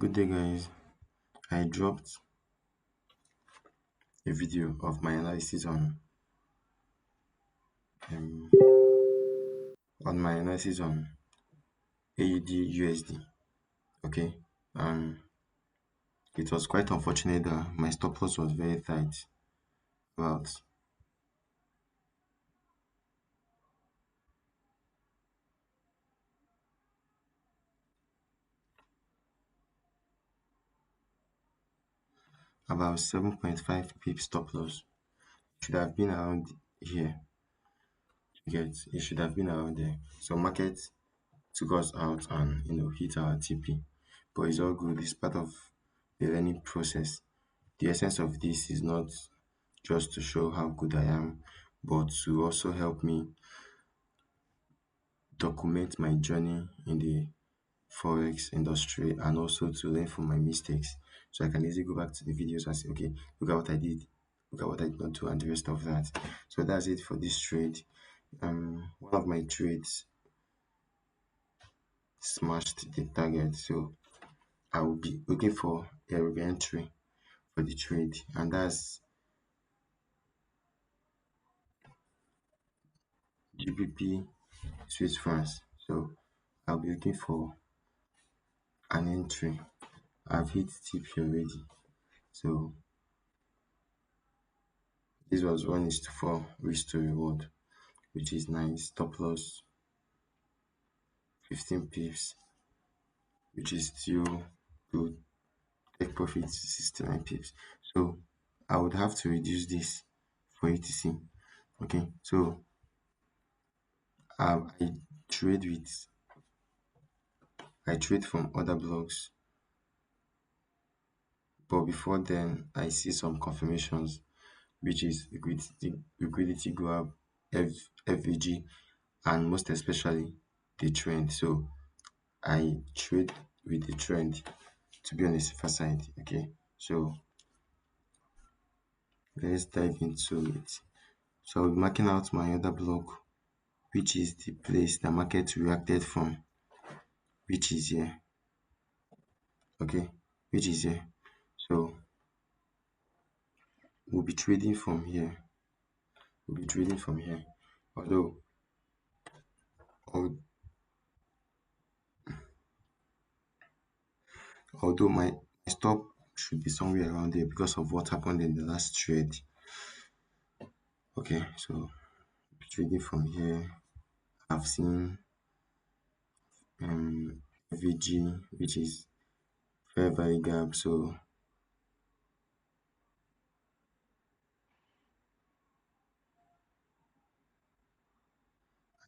Good day, guys. I dropped a video of my analysis um, on AUD USD. Okay, um, it was quite unfortunate that my stop loss was very tight, about about 7.5 pips stop loss. Should have been around here. It should have been around there. So market took us out and hit our TP, but it's all good. It's part of the learning process. The essence of this is not just to show how good I am, but to also help me document my journey in the forex industry and also to learn from my mistakes. So I can easily go back to the videos and say, okay, look at what I did, look at what I did not do, and the rest of that. So that's it for this trade. One of my trades smashed the target, so I will be looking for a re-entry for the trade, and that's GBP Swiss francs. So I'll be looking for an entry. I've hit TP already. So this was 1:4 risk to reward, which is nice. Stop loss 15 pips, which is still good. Take profit 69 pips. So I would have to reduce this for you to see. Okay, so I trade with I trade from other blogs, but before then I see some confirmations, which is liquidity grab, FVG, and most especially the trend. So I trade with the trend to be on the safer side. Okay, so let's dive into it. So I'll be marking out my other block, which is the place the market reacted from, which is here. Okay, which is here. So we'll be trading from here. We'll be trading from here. Although, al- although my stop should be somewhere around there because of what happened in the last trade. Okay, so trading from here, I've seen VG, which is fair value gap. So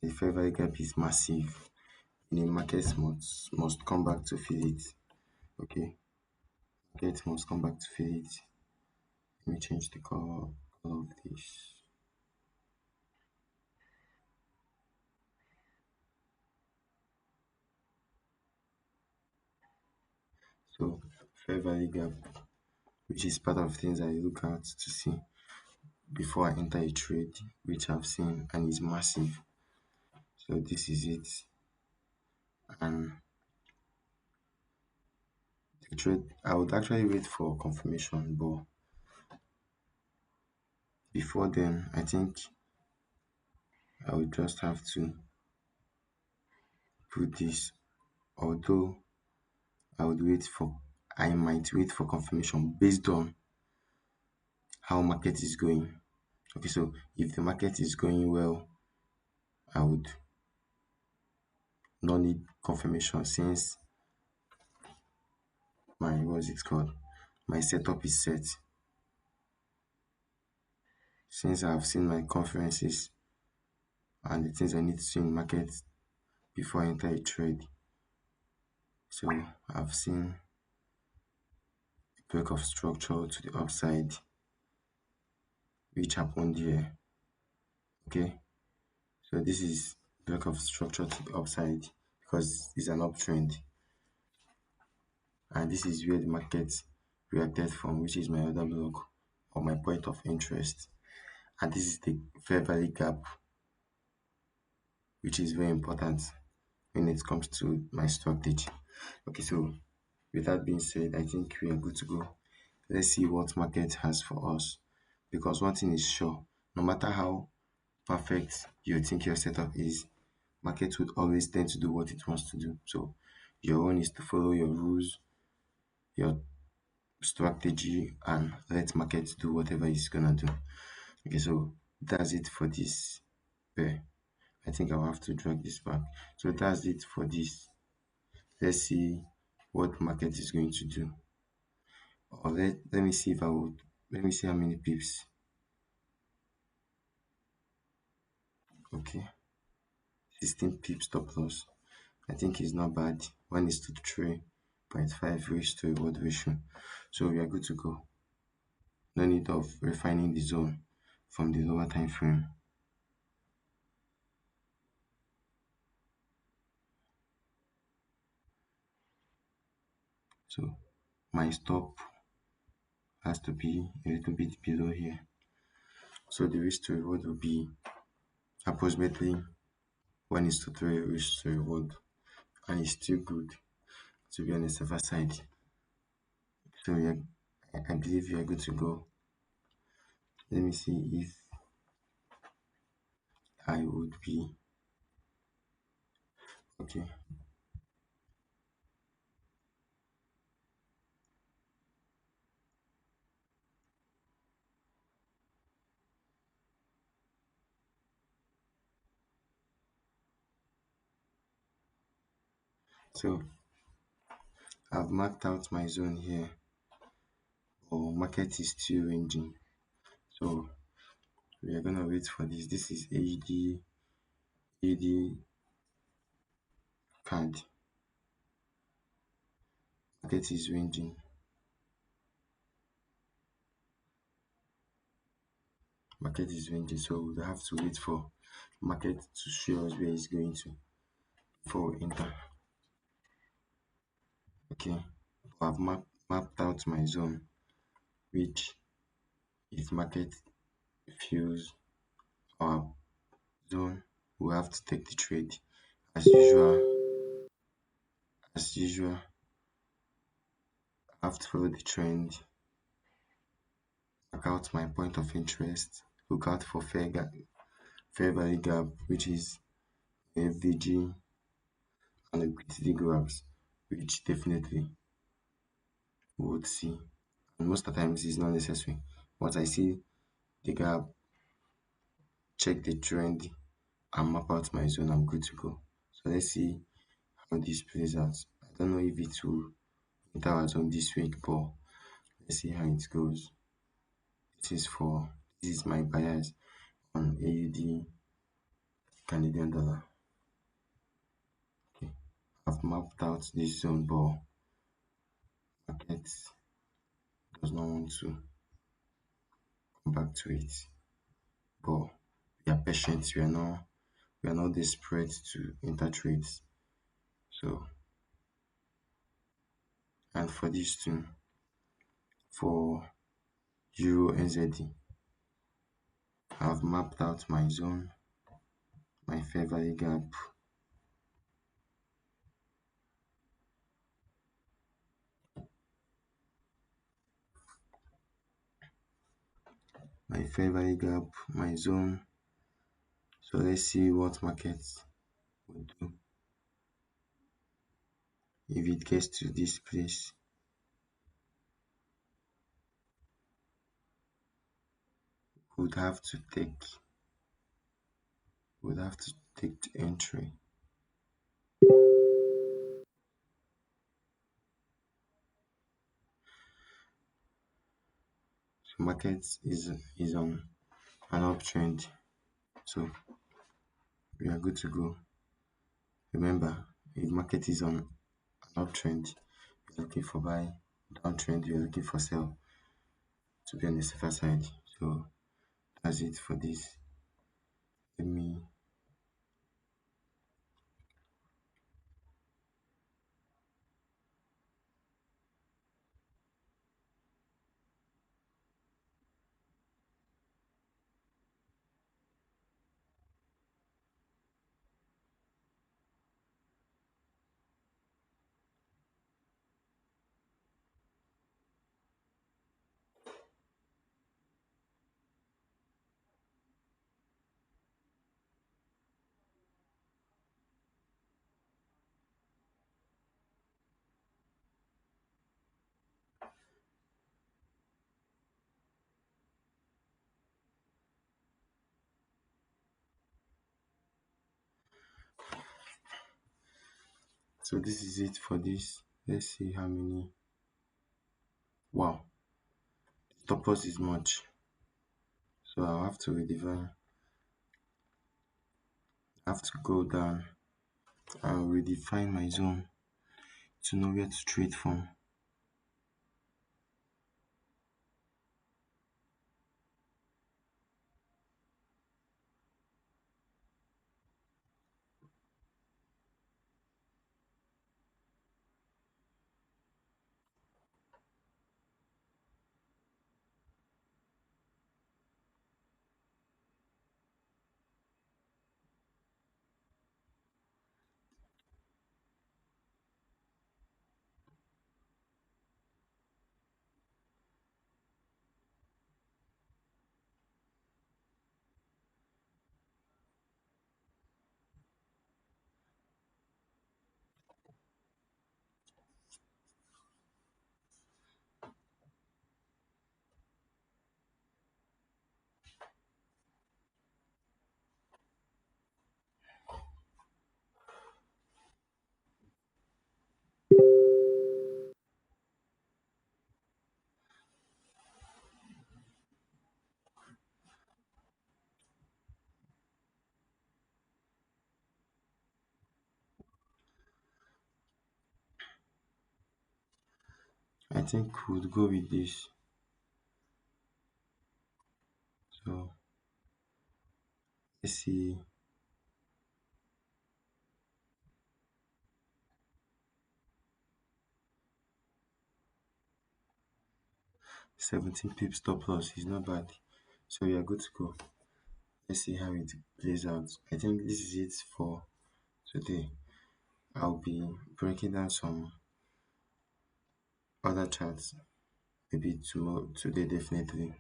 the fair value gap is massive. The market must come back to fill it. Okay, market must come back to fill it. Let me change the color of this. So fair value gap, which is part of things I look at to see before I enter a trade, which I've seen and is massive. So this is it. And the trade, I would actually wait for confirmation, but before then, I think I would just have to put this. Although I might wait for confirmation based on how market is going. Okay, so if the market is going well, I would not need confirmation since my setup is set. Since I've seen my conferences and the things I need to see in market before I enter a trade. So I've seen break of structure to the upside, which happened here. Okay, so this is break of structure to the upside because it's an uptrend, and this is where the market reacted from, which is my other block or my point of interest. And this is the fair value gap, which is very important when it comes to my strategy. Okay, so With that being said, I think we are good to go. Let's see what market has for us. Because one thing is sure, no matter how perfect you think your setup is, market would always tend to do what it wants to do. So your own is to follow your rules, your strategy, and let market do whatever it's gonna do. Okay, so that's it for this pair. I think I'll have to drag this back. So that's it for this. Let's see what market is going to do. Or let me see if I would let me see how many pips. Okay, 16 pips stop loss. I think it's not bad. 1:3.5 risk to reward ratio. So we are good to go. No need of refining the zone from the lower time frame. So my stop has to be a little bit below here. So the risk to reward will be approximately 1:3 risk to reward, and it's still good to be on the safer side. So yeah, I believe you are good to go. Let me see if I would be okay. So I've marked out my zone here, but market is still ranging. So we are gonna wait for this. This is AD card. Market is ranging. Market is ranging. So we have to wait for market to show us where it's going to before we enter. Okay. I've mapped out my zone, which if market fills our zone, we have to take the trade. As usual, I have to follow the trend, mark out my point of interest, look out for fair value gap, which is FVG, and liquidity grabs, which definitely we would see. And most of the times it's not necessary. Once I see the gap, check the trend, and map out my zone, I'm good to go. So let's see how this plays out. I don't know if it will enter our zone this week, but let's see how it goes. This is my bias on AUD Canadian dollar. Okay, I've mapped out this zone, but market does not want to come back to it. But we are patient. We are not desperate to enter trades. So and for this too, for Euro NZD, I've mapped out my zone, my fair value gap, my zone. So let's see what market will do. If it gets to this place, would have to take would have to take the entry. So market is on an uptrend. So we are good to go. Remember, if market is on an uptrend, you're looking for buy, downtrend, you're looking for sell to be on the safer side. So that's it for this. Let me So this is it for this. Let's see how many. Wow, stop loss is much. So I'll have to redefine. I have to go down and redefine my zone to know where to trade from. I think we'll go with this. So let's see 17 pips stop loss is not bad. So we are good to go. Let's see how it plays out. I think this is it for today. I'll be breaking down some other charts maybe tomorrow, today definitely.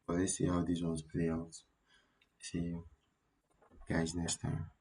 But let's see how these ones play out. See you guys next time.